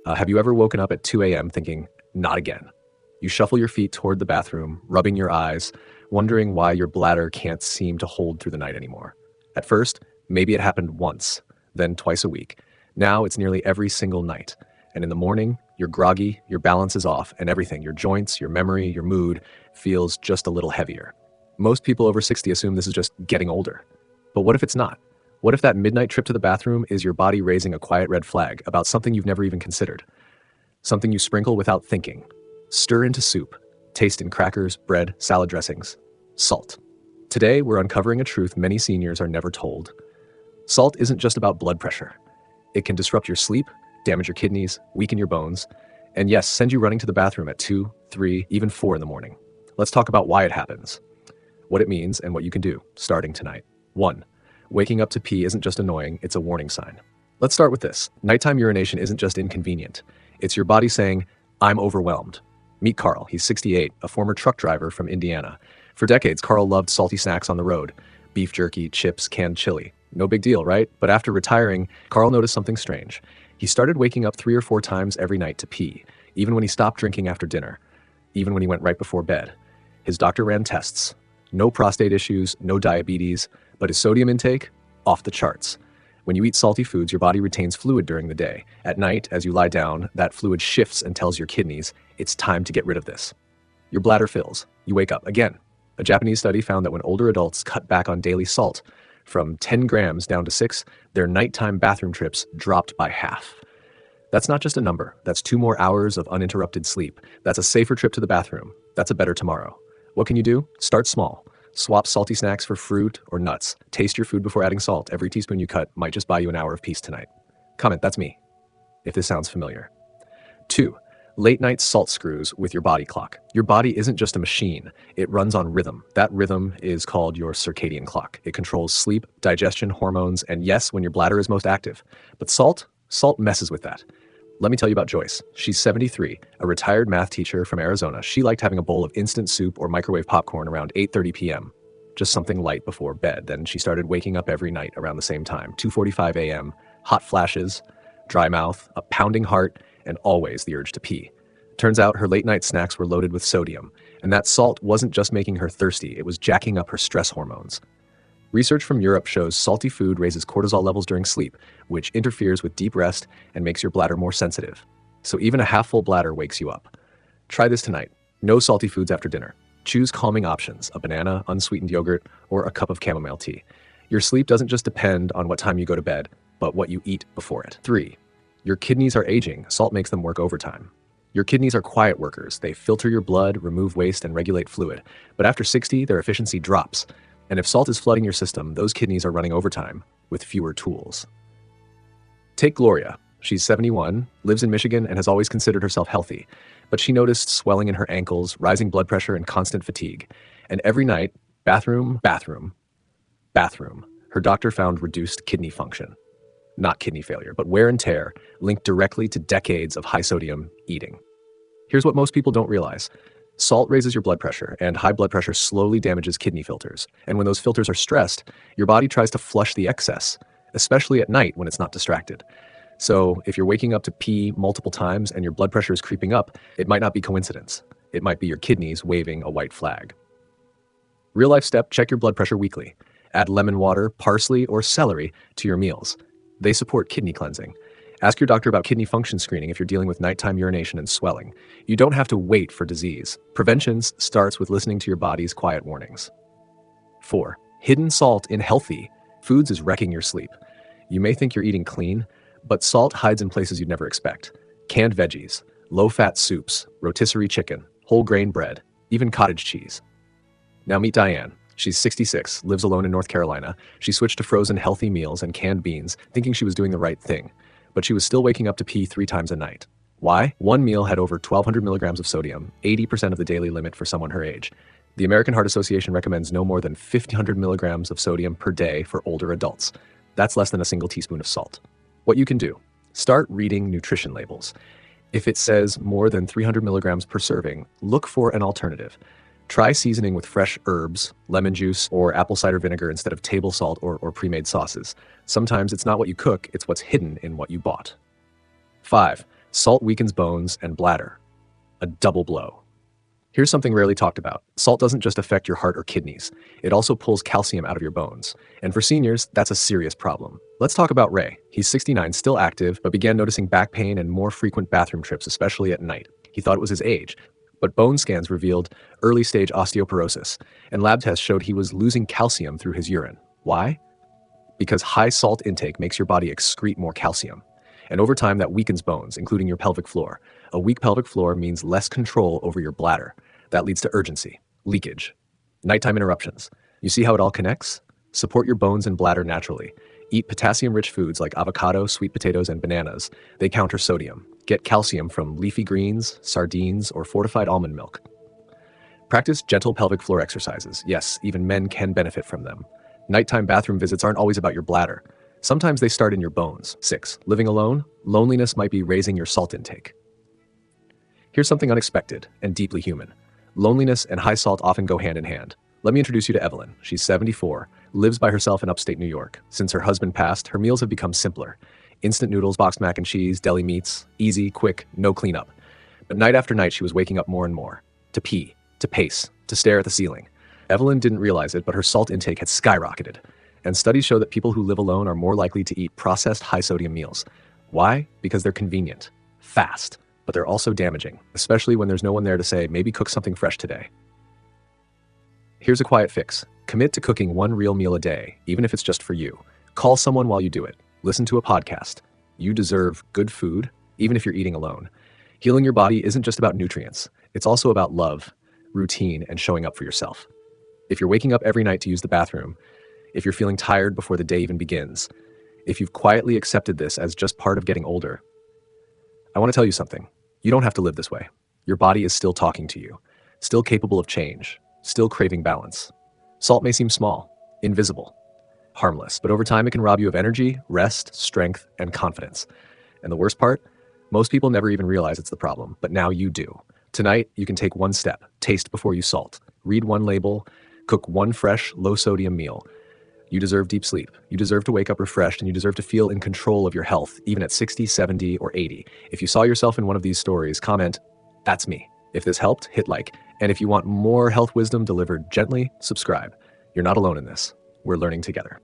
Have you ever woken up at 2 a.m. thinking, not again? You shuffle your feet toward the bathroom, rubbing your eyes, wondering why your bladder can't seem to hold through the night anymore. At first, maybe it happened once, then twice a week. Now it's nearly every single night. And in the morning, you're groggy, your balance is off, and everything, your joints, your memory, your mood, feels just a little heavier. Most people over 60 assume this is just getting older. But what if it's not? What if that midnight trip to the bathroom is your body raising a quiet red flag about something you've never even considered? Something you sprinkle without thinking. Stir into soup. Taste in crackers, bread, salad dressings. Salt. Today, we're uncovering a truth many seniors are never told. Salt isn't just about blood pressure. It can disrupt your sleep, damage your kidneys, weaken your bones, and yes, send you running to the bathroom at 2, 3, even 4 in the morning. Let's talk about why it happens, what it means, and what you can do, starting tonight. 1. Waking up to pee isn't just annoying, it's a warning sign. Let's start with this. Nighttime urination isn't just inconvenient. It's your body saying, I'm overwhelmed. Meet Carl. He's 68, a former truck driver from Indiana. For decades, Carl loved salty snacks on the road. Beef jerky, chips, canned chili. No big deal, right? But after retiring, Carl noticed something strange. He started waking up 3 or 4 times every night to pee, even when he stopped drinking after dinner, even when he went right before bed. His doctor ran tests. No prostate issues, no diabetes, but his sodium intake, off the charts. When you eat salty foods, your body retains fluid during the day. At night, as you lie down, that fluid shifts and tells your kidneys, it's time to get rid of this. Your bladder fills. You wake up again. A Japanese study found that when older adults cut back on daily salt, from 10 grams down to 6, their nighttime bathroom trips dropped by half. That's not just a number. That's 2 more hours of uninterrupted sleep. That's a safer trip to the bathroom. That's a better tomorrow. What can you do? Start small. Swap salty snacks for fruit or nuts. Taste your food before adding salt. Every teaspoon you cut might just buy you an hour of peace tonight. Comment, that's me, if this sounds familiar. 2. Late night salt screws with your body clock. Your body isn't just a machine. It runs on rhythm. That rhythm is called your circadian clock. It controls sleep, digestion, hormones, and yes, when your bladder is most active. But salt messes with that. Let me tell you about Joyce. She's 73, a retired math teacher from Arizona. She liked having a bowl of instant soup or microwave popcorn around 8:30 p.m., just something light before bed. Then she started waking up every night around the same time, 2:45 a.m., hot flashes, dry mouth, a pounding heart, and always the urge to pee. Turns out her late night snacks were loaded with sodium, and that salt wasn't just making her thirsty, it was jacking up her stress hormones. Research from Europe shows salty food raises cortisol levels during sleep, which interferes with deep rest and makes your bladder more sensitive. So even a half-full bladder wakes you up. Try this tonight. No salty foods after dinner. Choose calming options, a banana, unsweetened yogurt, or a cup of chamomile tea. Your sleep doesn't just depend on what time you go to bed, but what you eat before it. 3. Your kidneys are aging. Salt makes them work overtime. Your kidneys are quiet workers. They filter your blood, remove waste, and regulate fluid. But after 60, their efficiency drops. And if salt is flooding your system, those kidneys are running overtime with fewer tools. Take Gloria. She's 71, lives in Michigan, and has always considered herself healthy. But she noticed swelling in her ankles, rising blood pressure, and constant fatigue. And every night, bathroom, bathroom, bathroom. Her doctor found reduced kidney function. Not kidney failure, but wear and tear linked directly to decades of high-sodium eating. Here's what most people don't realize. Salt raises your blood pressure, and high blood pressure slowly damages kidney filters. And when those filters are stressed, your body tries to flush the excess, especially at night when it's not distracted. So if you're waking up to pee multiple times and your blood pressure is creeping up, it might not be coincidence. It might be your kidneys waving a white flag. Real life step, check your blood pressure weekly. Add lemon water, parsley, or celery to your meals. They support kidney cleansing. Ask your doctor about kidney function screening if you're dealing with nighttime urination and swelling. You don't have to wait for disease. Prevention starts with listening to your body's quiet warnings. 4. Hidden salt in healthy foods is wrecking your sleep. You may think you're eating clean, but salt hides in places you'd never expect. Canned veggies, low-fat soups, rotisserie chicken, whole grain bread, even cottage cheese. Now meet Diane. She's 66, lives alone in North Carolina. She switched to frozen healthy meals and canned beans, thinking she was doing the right thing. But she was still waking up to pee 3 times a night. Why? One meal had over 1,200 milligrams of sodium, 80% of the daily limit for someone her age. The American Heart Association recommends no more than 1,500 milligrams of sodium per day for older adults. That's less than a single teaspoon of salt. What you can do? Start reading nutrition labels. If it says more than 300 milligrams per serving, look for an alternative. Try seasoning with fresh herbs, lemon juice, or apple cider vinegar instead of table salt or pre-made sauces. Sometimes it's not what you cook, it's what's hidden in what you bought. 5. Salt weakens bones and bladder. A double blow. Here's something rarely talked about. Salt doesn't just affect your heart or kidneys. It also pulls calcium out of your bones. And for seniors, that's a serious problem. Let's talk about Ray. He's 69, still active, but began noticing back pain and more frequent bathroom trips, especially at night. He thought it was his age, but bone scans revealed early-stage osteoporosis, and lab tests showed he was losing calcium through his urine. Why? Because high salt intake makes your body excrete more calcium. And over time, that weakens bones, including your pelvic floor. A weak pelvic floor means less control over your bladder. That leads to urgency, leakage, nighttime interruptions. You see how it all connects? Support your bones and bladder naturally. Eat potassium-rich foods like avocado, sweet potatoes, and bananas. They counter sodium. Get calcium from leafy greens, sardines, or fortified almond milk. Practice gentle pelvic floor exercises. Yes, even men can benefit from them. Nighttime bathroom visits aren't always about your bladder. Sometimes they start in your bones. 6. Living alone? Loneliness might be raising your salt intake. Here's something unexpected and deeply human. Loneliness and high salt often go hand in hand. Let me introduce you to Evelyn. She's 74, lives by herself in upstate New York. Since her husband passed, her meals have become simpler. Instant noodles, boxed mac and cheese, deli meats, easy, quick, no cleanup. But night after night, she was waking up more and more. To pee, to pace, to stare at the ceiling. Evelyn didn't realize it, but her salt intake had skyrocketed. And studies show that people who live alone are more likely to eat processed high-sodium meals. Why? Because they're convenient, fast, but they're also damaging, especially when there's no one there to say, maybe cook something fresh today. Here's a quiet fix. Commit to cooking one real meal a day, even if it's just for you. Call someone while you do it. Listen to a podcast. You deserve good food, even if you're eating alone. Healing your body isn't just about nutrients. It's also about love, routine, and showing up for yourself. If you're waking up every night to use the bathroom, if you're feeling tired before the day even begins, if you've quietly accepted this as just part of getting older, I want to tell you something. You don't have to live this way. Your body is still talking to you, still capable of change, still craving balance. Salt may seem small, invisible, harmless, but over time it can rob you of energy, rest, strength, and confidence. And the worst part? Most people never even realize it's the problem, but now you do. Tonight, you can take one step, taste before you salt, read one label, cook one fresh, low-sodium meal. You deserve deep sleep. You deserve to wake up refreshed, and you deserve to feel in control of your health, even at 60, 70, or 80. If you saw yourself in one of these stories, comment, "That's me." If this helped, hit like. And if you want more health wisdom delivered gently, subscribe. You're not alone in this. We're learning together.